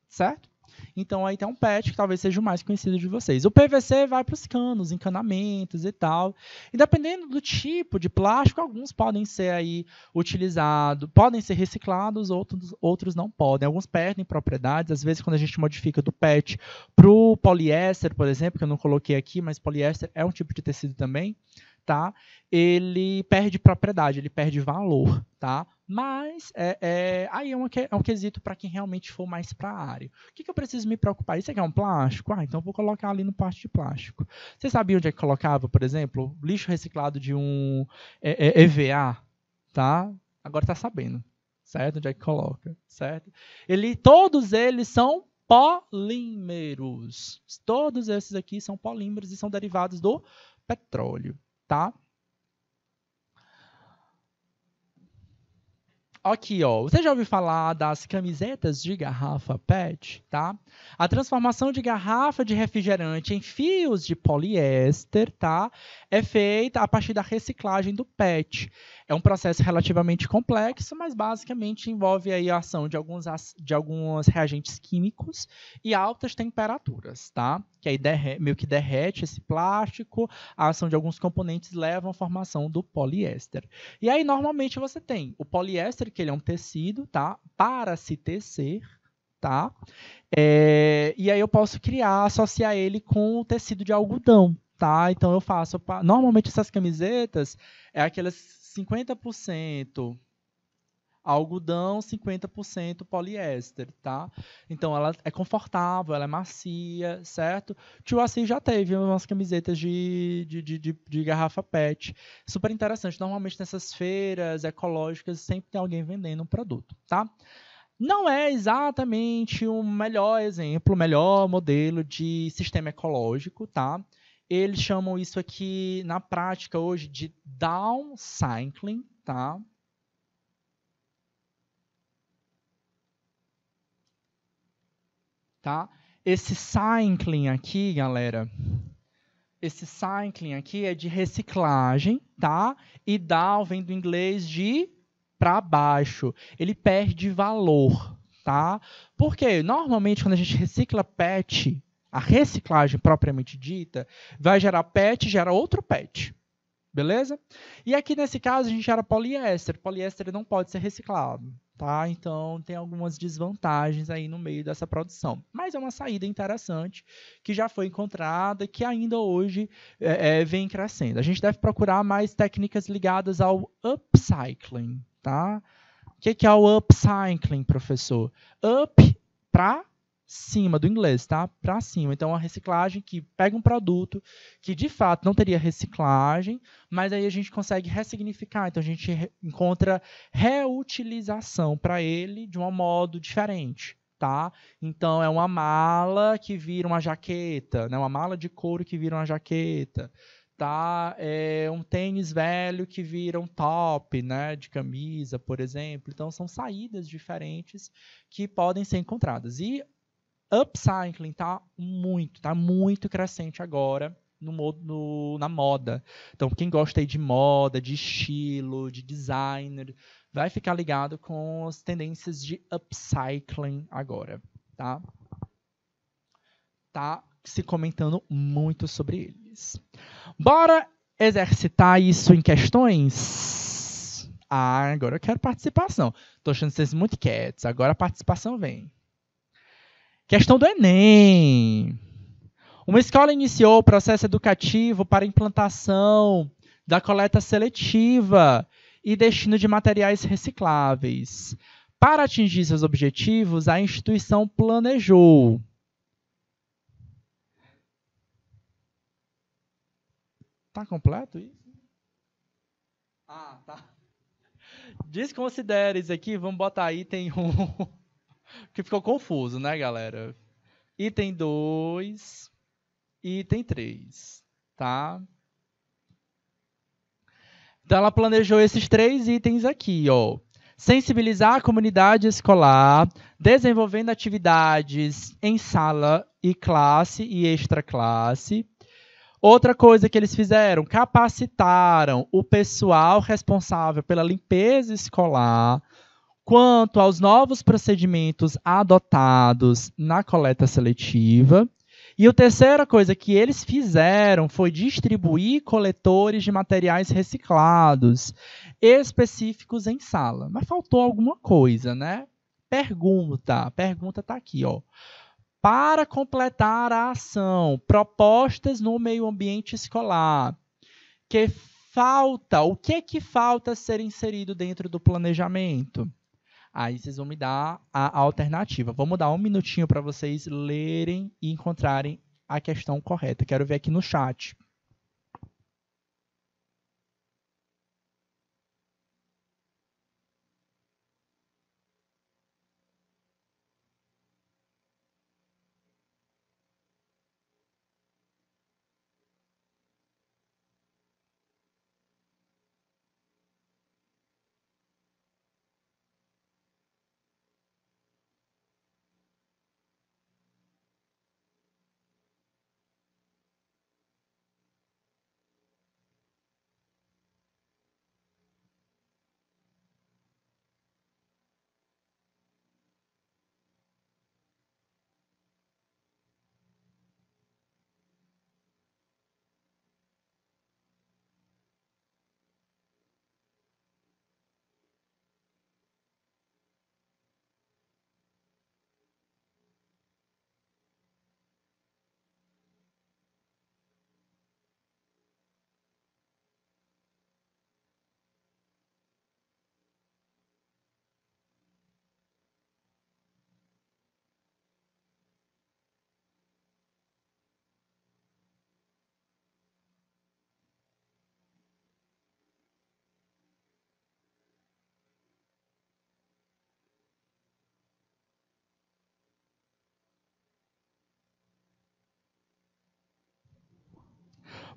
certo? Então, aí tem um PET, que talvez seja o mais conhecido de vocês. O PVC vai para os canos, encanamentos e tal. E dependendo do tipo de plástico, alguns podem ser aí utilizados, podem ser reciclados, outros não podem. Alguns perdem propriedades. Às vezes, quando a gente modifica do PET para o poliéster, por exemplo, que eu não coloquei aqui, mas poliéster é um tipo de tecido também, tá? Ele perde propriedade, ele perde valor, tá? Mas aí é um quesito para quem realmente for mais para a área. O que eu preciso me preocupar? Isso aqui é um plástico? Então eu vou colocar ali no parte de plástico. Você sabia onde é que colocava, por exemplo, lixo reciclado de um EVA? Tá? Agora está sabendo, certo? Onde é que coloca, certo? Todos eles são polímeros. Todos esses aqui são polímeros e são derivados do petróleo, tá? Aqui, ó, você já ouviu falar das camisetas de garrafa PET, tá? A transformação de garrafa de refrigerante em fios de poliéster, tá? É feita a partir da reciclagem do PET. É um processo relativamente complexo, mas basicamente envolve aí a ação de alguns reagentes químicos e altas temperaturas, tá? Que aí meio que derrete esse plástico, a ação de alguns componentes leva à formação do poliéster. E aí, normalmente, você tem o poliéster, que ele é um tecido, tá? Para se tecer, tá? E aí eu posso associar ele com o tecido de algodão, tá? Então eu faço, normalmente essas camisetas é aquelas 50% algodão, 50% poliéster, tá? Então ela é confortável, ela é macia, certo? Tio Assis já teve umas camisetas de garrafa PET. Super interessante. Normalmente nessas feiras ecológicas sempre tem alguém vendendo um produto, tá? Não é exatamente o melhor exemplo, o melhor modelo de sistema ecológico, tá? Eles chamam isso aqui, na prática, hoje, de downcycling, tá? Tá? Esse cycling aqui, galera, esse cycling aqui é de reciclagem, tá? E down vem do inglês de para baixo. Ele perde valor, tá? Porque normalmente quando a gente recicla PET, a reciclagem propriamente dita, vai gerar PET, gera outro PET. Beleza? E aqui nesse caso a gente gera poliéster. Poliéster não pode ser reciclado, tá? Então tem algumas desvantagens aí no meio dessa produção. Mas é uma saída interessante que já foi encontrada e que ainda hoje vem crescendo. A gente deve procurar mais técnicas ligadas ao upcycling, tá? O que é o upcycling, professor? Up para cima, do inglês, tá? Para cima. Então, a reciclagem que pega um produto que, de fato, não teria reciclagem, mas aí a gente consegue ressignificar. Então, a gente encontra reutilização para ele de um modo diferente, tá? Então, é uma mala que vira uma jaqueta, né? Uma mala de couro que vira uma jaqueta, tá? É um tênis velho que vira um top, né? De camisa, por exemplo. Então, são saídas diferentes que podem ser encontradas. E upcycling tá muito crescente agora na moda. Então, quem gosta aí de moda, de estilo, de designer, vai ficar ligado com as tendências de upcycling agora, tá? Tá se comentando muito sobre eles. Bora exercitar isso em questões? Ah, agora eu quero participação. Tô achando vocês muito quietos. Agora a participação vem. Questão do Enem. Uma escola iniciou o processo educativo para implantação da coleta seletiva e destino de materiais recicláveis. Para atingir seus objetivos, a instituição planejou. Tá completo isso? Ah, tá. Desconsidere isso aqui, vamos botar item 1, que ficou confuso, né, galera? Item 2, item 3, tá? Então, ela planejou esses 3 itens aqui, ó. Sensibilizar a comunidade escolar, desenvolvendo atividades em sala e classe e extraclasse. Outra coisa que eles fizeram, capacitaram o pessoal responsável pela limpeza escolar quanto aos novos procedimentos adotados na coleta seletiva. E a terceira coisa que eles fizeram foi distribuir coletores de materiais reciclados específicos em sala. Mas faltou alguma coisa, né? A pergunta está aqui, ó. Para completar a ação, propostas no meio ambiente escolar, o que falta ser inserido dentro do planejamento? Aí vocês vão me dar a alternativa. Vamos dar um minutinho para vocês lerem e encontrarem a questão correta. Quero ver aqui no chat.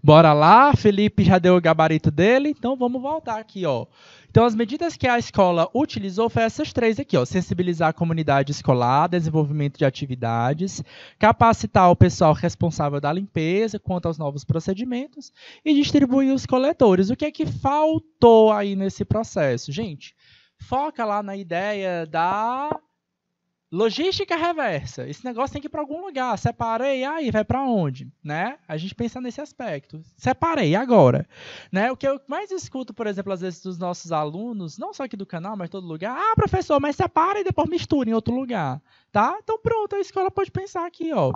Bora lá, Felipe já deu o gabarito dele, então vamos voltar aqui, ó. Então, as medidas que a escola utilizou foram essas 3 aqui, ó. Sensibilizar a comunidade escolar, desenvolvimento de atividades, capacitar o pessoal responsável da limpeza quanto aos novos procedimentos e distribuir os coletores. O que é que faltou aí nesse processo? Gente, foca lá na ideia da logística reversa. Esse negócio tem que ir para algum lugar. Separei, aí vai para onde? Né? A gente pensa nesse aspecto. Separei, agora. Né? O que eu mais escuto, por exemplo, às vezes dos nossos alunos, não só aqui do canal, mas todo lugar, professor, mas separa e depois mistura em outro lugar. Tá? Então pronto, a escola pode pensar aqui, ó.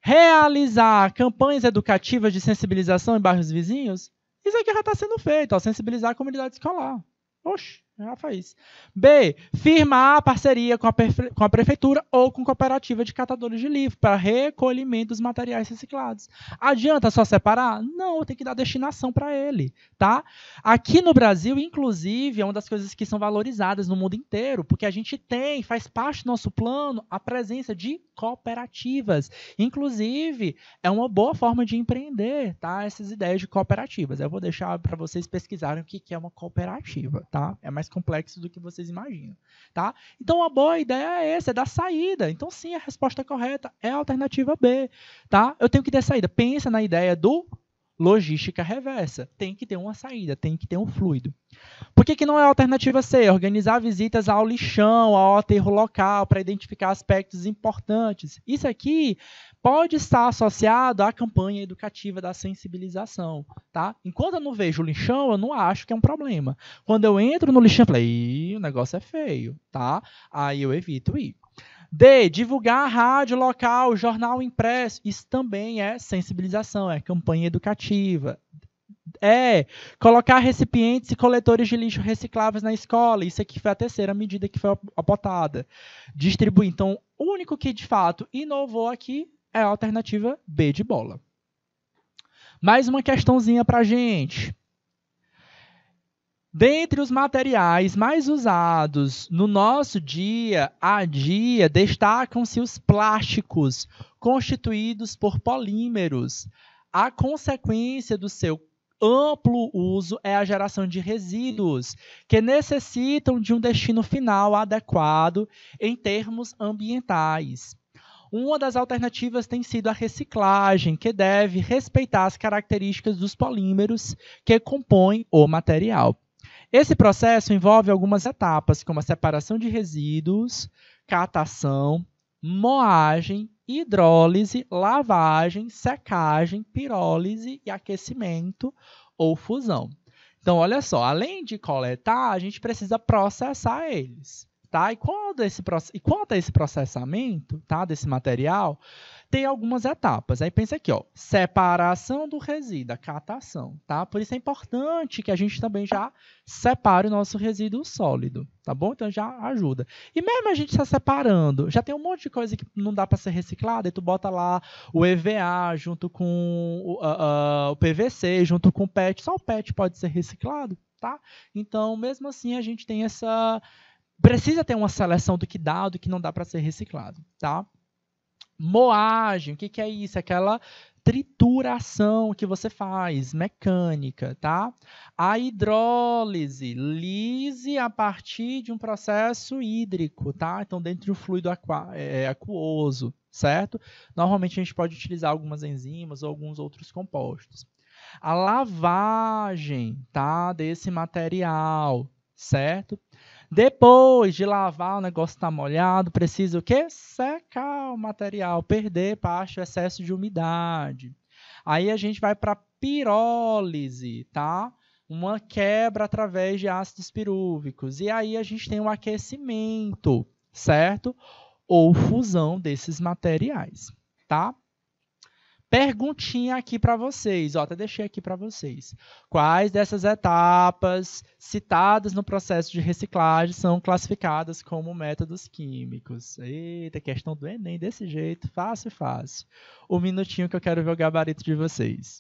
Realizar campanhas educativas de sensibilização em bairros vizinhos. Isso aqui já está sendo feito, ó, sensibilizar a comunidade escolar. Oxe, já faz. B. Firmar a parceria com a prefeitura ou com cooperativa de catadores de lixo para recolhimento dos materiais reciclados. Adianta só separar? Não, tem que dar destinação para ele, tá? Aqui no Brasil, inclusive, é uma das coisas que são valorizadas no mundo inteiro, porque a gente tem, faz parte do nosso plano, a presença de cooperativas. Inclusive, é uma boa forma de empreender, tá? Essas ideias de cooperativas. Eu vou deixar para vocês pesquisarem o que é uma cooperativa, tá? É mais complexo do que vocês imaginam, tá? Então, a boa ideia é essa, é dar saída. Então, sim, a resposta correta é a alternativa B, tá? Eu tenho que ter saída. Pensa na ideia do logística reversa. Tem que ter uma saída, tem que ter um fluido. Por que não é a alternativa C? Organizar visitas ao lixão, ao aterro local, para identificar aspectos importantes. Isso aqui pode estar associado à campanha educativa da sensibilização. Tá? Enquanto eu não vejo o lixão, eu não acho que é um problema. Quando eu entro no lixão, eu falo, o negócio é feio. Tá? Aí eu evito ir. D. Divulgar a rádio local, jornal impresso. Isso também é sensibilização, é campanha educativa. Colocar recipientes e coletores de lixo recicláveis na escola. Isso aqui foi a terceira medida que foi apontada. Distribuir. Então, o único que, de fato, inovou aqui é a alternativa B de bola. Mais uma questãozinha para a gente. Dentre os materiais mais usados no nosso dia a dia, destacam-se os plásticos constituídos por polímeros. A consequência do seu amplo uso é a geração de resíduos, que necessitam de um destino final adequado em termos ambientais. Uma das alternativas tem sido a reciclagem, que deve respeitar as características dos polímeros que compõem o material. Esse processo envolve algumas etapas, como a separação de resíduos, catação, moagem, hidrólise, lavagem, secagem, pirólise e aquecimento ou fusão. Então, olha só, além de coletar, a gente precisa processar eles. Tá? E quanto a esse processamento, tá, desse material, tem algumas etapas. Aí pensa aqui, ó, separação do resíduo, a catação. Tá? Por isso é importante que a gente também já separe o nosso resíduo sólido. Tá bom? Então já ajuda. E mesmo a gente está separando, já tem um monte de coisa que não dá para ser reciclada, e tu bota lá o EVA junto com o PVC, junto com o PET. Só o PET pode ser reciclado. Tá? Então, mesmo assim, a gente tem essa... Precisa ter uma seleção do que dá, do que não dá para ser reciclado, tá? Moagem, o que é isso? Aquela trituração que você faz, mecânica, tá? A hidrólise, lise a partir de um processo hídrico, tá? Então, dentro de um fluido aquoso, certo? Normalmente, a gente pode utilizar algumas enzimas ou alguns outros compostos. A lavagem, tá? Desse material, certo? Depois de lavar, o negócio está molhado, precisa o quê? Secar o material, perder parte do excesso de umidade. Aí a gente vai para a pirólise, tá? Uma quebra através de ácidos pirúvicos. E aí a gente tem um aquecimento, certo? Ou fusão desses materiais, tá? Perguntinha aqui para vocês, ó, até deixei aqui para vocês. Quais dessas etapas citadas no processo de reciclagem são classificadas como métodos químicos? Eita, questão do Enem desse jeito, fácil, fácil. Um minutinho que eu quero ver o gabarito de vocês.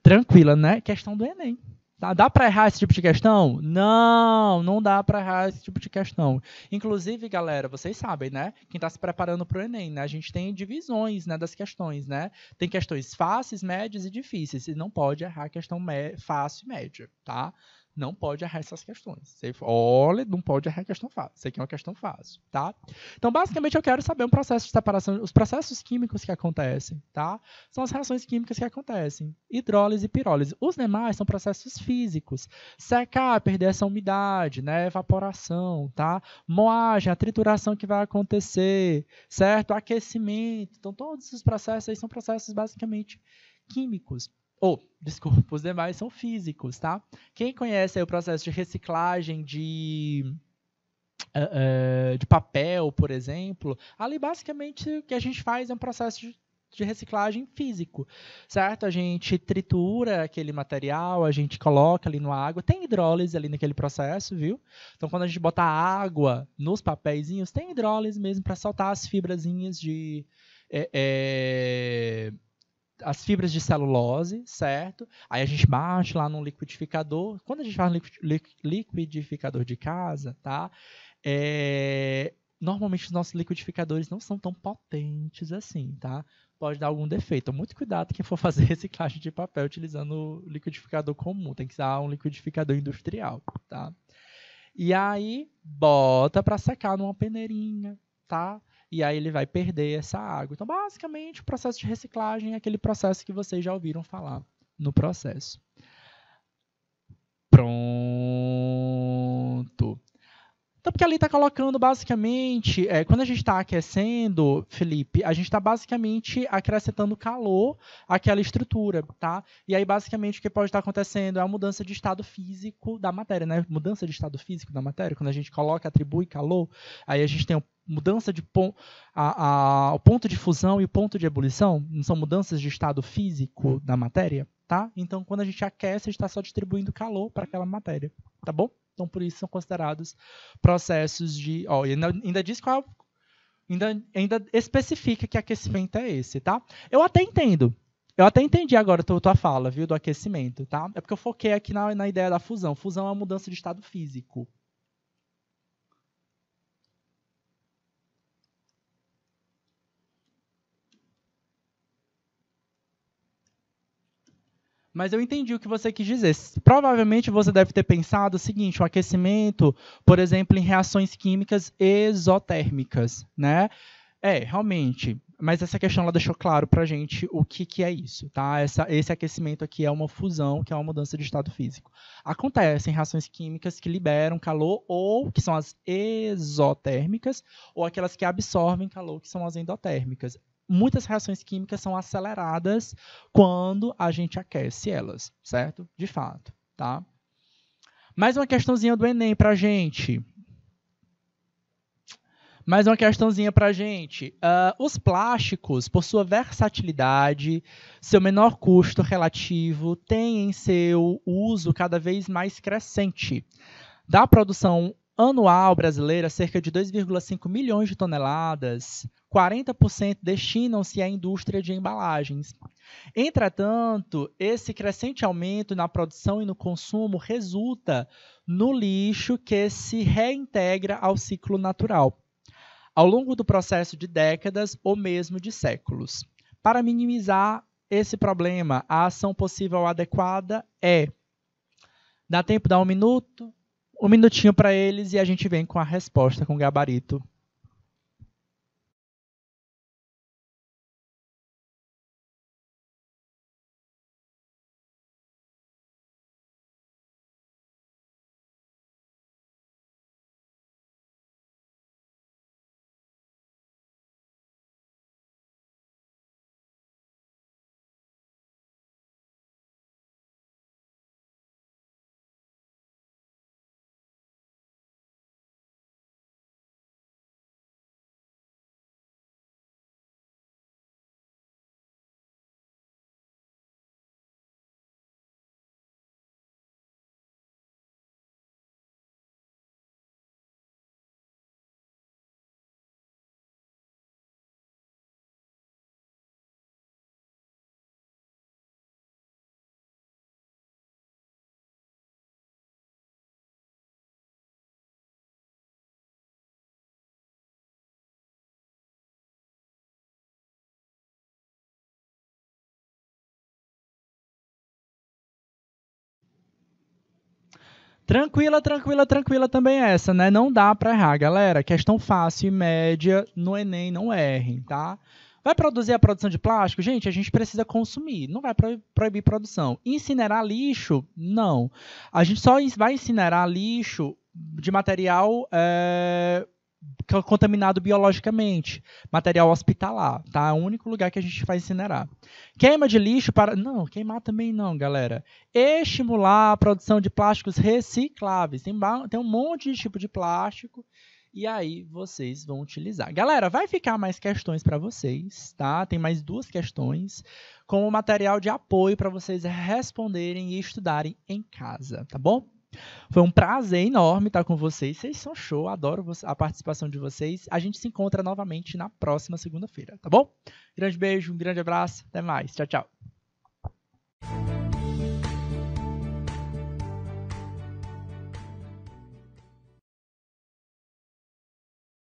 tranquila, né? Questão do Enem. Dá para errar esse tipo de questão? Não, não dá para errar esse tipo de questão. Inclusive, galera, vocês sabem, né? Quem está se preparando para o Enem, né? A gente tem divisões, né, das questões, né? Tem questões fáceis, médias e difíceis. E não pode errar a questão fácil e média, tá? Não pode errar essas questões. Você, olha, não pode errar a questão fácil. Isso aqui é uma questão fácil, tá? Então, basicamente, eu quero saber um processo de separação, os processos químicos que acontecem, tá? São as reações químicas que acontecem. Hidrólise e pirólise. Os demais são processos físicos. Secar, perder essa umidade, né? Evaporação, tá? Moagem, a trituração que vai acontecer, certo? Aquecimento. Então, todos esses processos aí são processos basicamente químicos. Desculpa, os demais são físicos, tá? Quem conhece aí o processo de reciclagem de papel, por exemplo, ali basicamente o que a gente faz é um processo de reciclagem físico, certo? A gente tritura aquele material, a gente coloca ali na água, tem hidrólise ali naquele processo, viu? Então, quando a gente bota água nos papeizinhos, tem hidrólise mesmo para soltar as fibrazinhas de... as fibras de celulose, certo? Aí a gente bate lá num liquidificador. Quando a gente faz um liquidificador de casa, tá? Normalmente os nossos liquidificadores não são tão potentes assim, tá? Pode dar algum defeito. Então, muito cuidado quem for fazer reciclagem de papel utilizando o liquidificador comum. Tem que usar um liquidificador industrial, tá? E aí, bota para secar numa peneirinha, tá? E aí ele vai perder essa água. Então, basicamente, o processo de reciclagem é aquele processo que vocês já ouviram falar no processo. Pronto. Então, porque ali está colocando basicamente, quando a gente está aquecendo, Felipe, a gente está basicamente acrescentando calor àquela estrutura, tá? E aí, basicamente, o que pode estar acontecendo é a mudança de estado físico da matéria, né? Mudança de estado físico da matéria, quando a gente coloca, atribui calor, aí a gente tem mudança de o ponto de fusão e o ponto de ebulição, não são mudanças de estado físico da matéria, tá? Então, quando a gente aquece, a gente está só distribuindo calor para aquela matéria, tá bom? Então, por isso, são considerados processos de... ainda diz qual... Ainda especifica que aquecimento é esse, tá? Eu até entendo. Eu até entendi agora a tua fala, viu, do aquecimento, tá? É porque eu foquei aqui na ideia da fusão. Fusão é uma mudança de estado físico. Mas eu entendi o que você quis dizer. Provavelmente você deve ter pensado o seguinte, o aquecimento, por exemplo, em reações químicas exotérmicas, né? Realmente. Mas essa questão ela deixou claro para a gente o que é isso, tá? Esse aquecimento aqui é uma fusão, que é uma mudança de estado físico. Acontecem reações químicas que liberam calor, ou que são as exotérmicas, ou aquelas que absorvem calor, que são as endotérmicas. Muitas reações químicas são aceleradas quando a gente aquece elas, certo? De fato, tá? Mais uma questãozinha do Enem pra gente. Mais uma questãozinha pra gente. Os plásticos, por sua versatilidade, seu menor custo relativo, têm em seu uso cada vez mais crescente. Da produção anual brasileira, cerca de 2,5 milhões de toneladas, 40% destinam-se à indústria de embalagens. Entretanto, esse crescente aumento na produção e no consumo resulta no lixo que se reintegra ao ciclo natural, ao longo do processo de décadas ou mesmo de séculos. Para minimizar esse problema, a ação possível adequada é... Dá tempo, dá um minuto? Um minutinho para eles e a gente vem com a resposta, com o gabarito. Tranquila, tranquila, tranquila também essa, né? Não dá pra errar, galera. Questão fácil e média no Enem, não errem, tá? Vai produzir a produção de plástico? Gente, a gente precisa consumir. Não vai proibir produção. Incinerar lixo? Não. A gente só vai incinerar lixo de material contaminado biologicamente. Material hospitalar, tá? É o único lugar que a gente vai incinerar. Queima de lixo para... Não, queimar também não, galera. Estimular a produção de plásticos recicláveis. Tem um monte de tipo de plástico e aí vocês vão utilizar. Galera, vai ficar mais questões para vocês, tá? Tem mais 2 questões com o material de apoio para vocês responderem e estudarem em casa, tá bom? Foi um prazer enorme estar com vocês. Vocês são show, adoro a participação de vocês. A gente se encontra novamente na próxima segunda-feira, tá bom? Grande beijo, um grande abraço, até mais. Tchau, tchau.